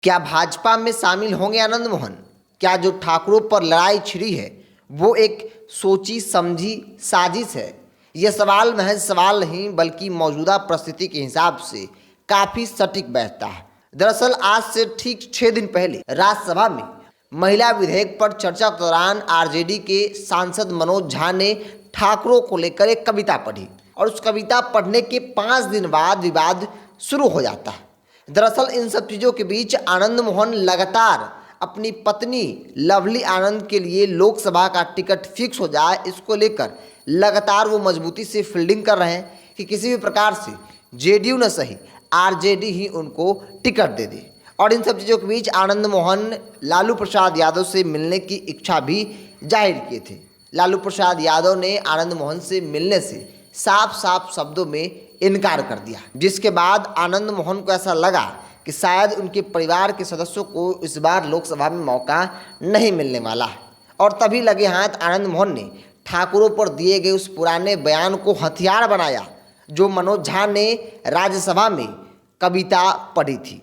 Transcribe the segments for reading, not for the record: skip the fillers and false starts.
क्या भाजपा में शामिल होंगे आनंद मोहन? क्या जो ठाकुरों पर लड़ाई छिड़ी है वो एक सोची समझी साजिश है? यह सवाल महज सवाल नहीं बल्कि मौजूदा परिस्थिति के हिसाब से काफ़ी सटीक बैठता है। दरअसल आज से ठीक 6 दिन पहले राज्यसभा में महिला विधेयक पर चर्चा के दौरान आरजेडी के सांसद मनोज झा ने ठाकुरों को लेकर एक कविता पढ़ी और उस कविता पढ़ने के 5 दिन बाद विवाद शुरू हो जाता है। दरअसल इन सब चीज़ों के बीच आनंद मोहन लगातार अपनी पत्नी लवली आनंद के लिए लोकसभा का टिकट फिक्स हो जाए, इसको लेकर लगातार वो मजबूती से फील्डिंग कर रहे हैं कि किसी भी प्रकार से जेडीयू न सही आरजेडी ही उनको टिकट दे दे। और इन सब चीज़ों के बीच आनंद मोहन लालू प्रसाद यादव से मिलने की इच्छा भी जाहिर किए थे। लालू प्रसाद यादव ने आनंद मोहन से मिलने से साफ साफ शब्दों में इनकार कर दिया, जिसके बाद आनंद मोहन को ऐसा लगा कि शायद उनके परिवार के सदस्यों को इस बार लोकसभा में मौका नहीं मिलने वाला है। और तभी लगे हाथ आनंद मोहन ने ठाकुरों पर दिए गए उस पुराने बयान को हथियार बनाया जो मनोज झा ने राज्यसभा में कविता पढ़ी थी।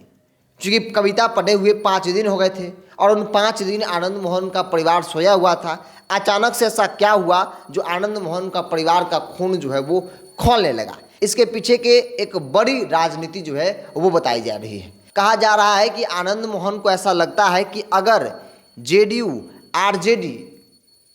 चूँकि कविता पढ़े हुए 5 दिन हो गए थे और उन 5 दिन आनंद मोहन का परिवार सोया हुआ था। अचानक से ऐसा क्या हुआ जो आनंद मोहन का परिवार का खून जो है वो खौलने लगा? इसके पीछे के एक बड़ी राजनीति जो है वो बताई जा रही है। कहा जा रहा है कि आनंद मोहन को ऐसा लगता है कि अगर जेडीयू आरजेडी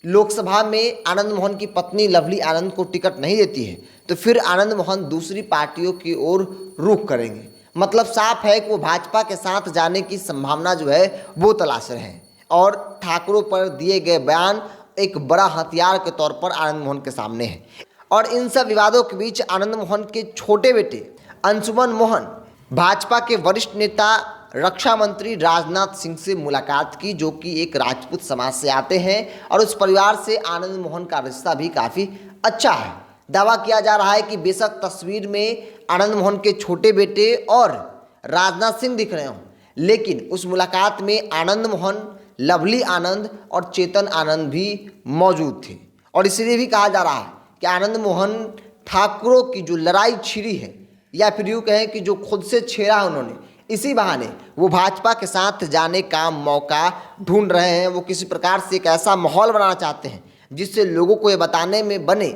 लोकसभा में आनंद मोहन की पत्नी लवली आनंद को टिकट नहीं देती है तो फिर आनंद मोहन दूसरी पार्टियों की ओर रुख करेंगे। मतलब साफ है कि वो भाजपा के साथ जाने की संभावना जो है वो तलाश रहे हैं और ठाकुरों पर दिए गए बयान एक बड़ा हथियार के तौर पर आनंद मोहन के सामने है। और इन सब विवादों के बीच आनंद मोहन के छोटे बेटे अंशुमन मोहन भाजपा के वरिष्ठ नेता रक्षा मंत्री राजनाथ सिंह से मुलाकात की, जो कि एक राजपूत समाज से आते हैं और उस परिवार से आनंद मोहन का रिश्ता भी काफ़ी अच्छा है। दावा किया जा रहा है कि बेशक तस्वीर में आनंद मोहन के छोटे बेटे और राजनाथ सिंह दिख रहे हों, लेकिन उस मुलाकात में आनंद मोहन, लवली आनंद और चेतन आनंद भी मौजूद थे। और इसलिए भी कहा जा रहा है कि आनंद मोहन ठाकुरों की जो लड़ाई छिड़ी है या फिर यूँ कहें कि जो खुद से छेड़ा है उन्होंने, इसी बहाने वो भाजपा के साथ जाने का मौका ढूंढ रहे हैं। वो किसी प्रकार से एक ऐसा माहौल बनाना चाहते हैं जिससे लोगों को ये बताने में बने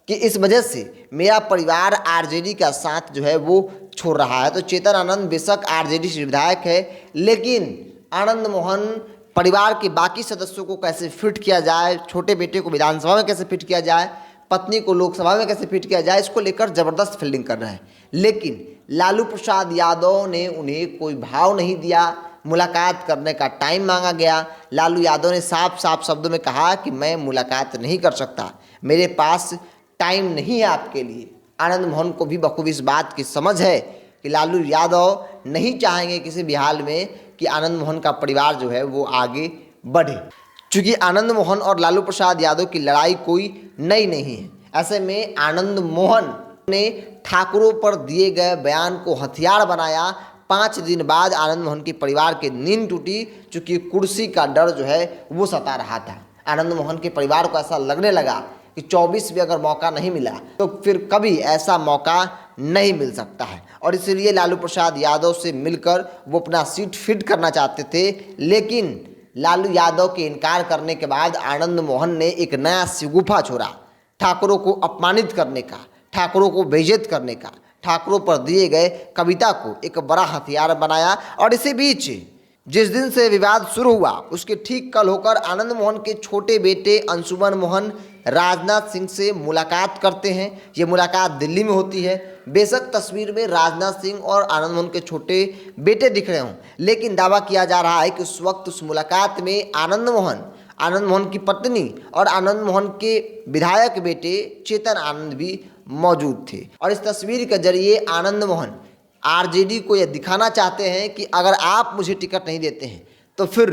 कि इस वजह से मेरा परिवार आरजेडी का साथ जो है वो छोड़ रहा है। तो चेतन आनंद बेशक आरजेडी से विधायक है, लेकिन आनंद मोहन परिवार के बाकी सदस्यों को कैसे फिट किया जाए, छोटे बेटे को विधानसभा में कैसे फिट किया जाए, पत्नी को लोकसभा में कैसे फिट किया जाए, इसको लेकर ज़बरदस्त फील्डिंग कर रहे हैं। लेकिन लालू प्रसाद यादव ने उन्हें कोई भाव नहीं दिया। मुलाकात करने का टाइम मांगा गया, लालू यादव ने साफ साफ शब्दों में कहा कि मैं मुलाकात नहीं कर सकता, मेरे पास टाइम नहीं है आपके लिए। आनंद मोहन को भी बखूबी इस बात की समझ है कि लालू यादव नहीं चाहेंगे किसी भी हाल में कि आनंद मोहन का परिवार जो है वो आगे बढ़े। चूँकि आनंद मोहन और लालू प्रसाद यादव की लड़ाई कोई नई नहीं है, ऐसे में आनंद मोहन ने ठाकुरों पर दिए गए बयान को हथियार बनाया। 5 दिन बाद आनंद मोहन के परिवार की नींद टूटी, चूँकि कुर्सी का डर जो है वो सता रहा था। आनंद मोहन के परिवार को ऐसा लगने लगा कि 24 भी अगर मौका नहीं मिला तो फिर कभी ऐसा मौका नहीं मिल सकता है। और इसलिए लालू प्रसाद यादव से मिलकर वो अपना सीट फिट करना चाहते थे, लेकिन लालू यादव के इनकार करने के बाद आनंद मोहन ने एक नया शिगुफा छोड़ा, ठाकुरों को अपमानित करने का, ठाकुरों को बेइज्जत करने का, ठाकुरों पर दिए गए कविता को एक बड़ा हथियार बनाया। और इसी बीच जिस दिन से विवाद शुरू हुआ उसके ठीक कल होकर आनंद मोहन के छोटे बेटे अंशुमन मोहन राजनाथ सिंह से मुलाकात करते हैं। ये मुलाकात दिल्ली में होती है। बेशक तस्वीर में राजनाथ सिंह और आनंद मोहन के छोटे बेटे दिख रहे हों, लेकिन दावा किया जा रहा है कि उस वक्त उस मुलाकात में आनंद मोहन की पत्नी और आनंद मोहन के विधायक बेटे चेतन आनंद भी मौजूद थे। और इस तस्वीर के जरिए आनंद मोहन आरजेडी को यह दिखाना चाहते हैं कि अगर आप मुझे टिकट नहीं देते हैं तो फिर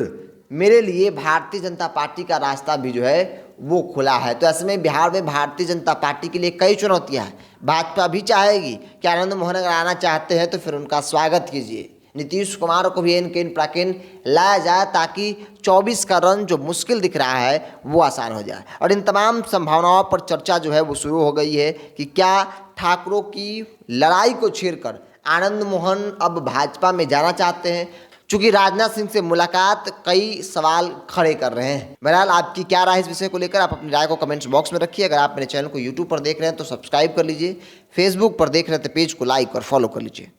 मेरे लिए भारतीय जनता पार्टी का रास्ता भी जो है वो खुला है। तो ऐसे में बिहार में भारतीय जनता पार्टी के लिए कई चुनौतियां हैं। भाजपा भी चाहेगी कि आनंद मोहन अगर आना चाहते हैं तो फिर उनका स्वागत कीजिए। नीतीश कुमार को भी इनकेन प्राकेन लाया जाए ताकि 24 का रन जो मुश्किल दिख रहा है वो आसान हो जाए। और इन तमाम संभावनाओं पर चर्चा जो है वो शुरू हो गई है कि क्या ठाकुरों की लड़ाई को छेड़कर आनंद मोहन अब भाजपा में जाना चाहते हैं। चूंकि राजनाथ सिंह से मुलाकात कई सवाल खड़े कर रहे हैं। बहरहाल आपकी क्या राय है इस विषय को लेकर, आप अपनी राय को कमेंट्स बॉक्स में रखिए। अगर आप मेरे चैनल को यूट्यूब पर देख रहे हैं तो सब्सक्राइब कर लीजिए, फेसबुक पर देख रहे हैं तो पेज को लाइक और फॉलो कर लीजिए।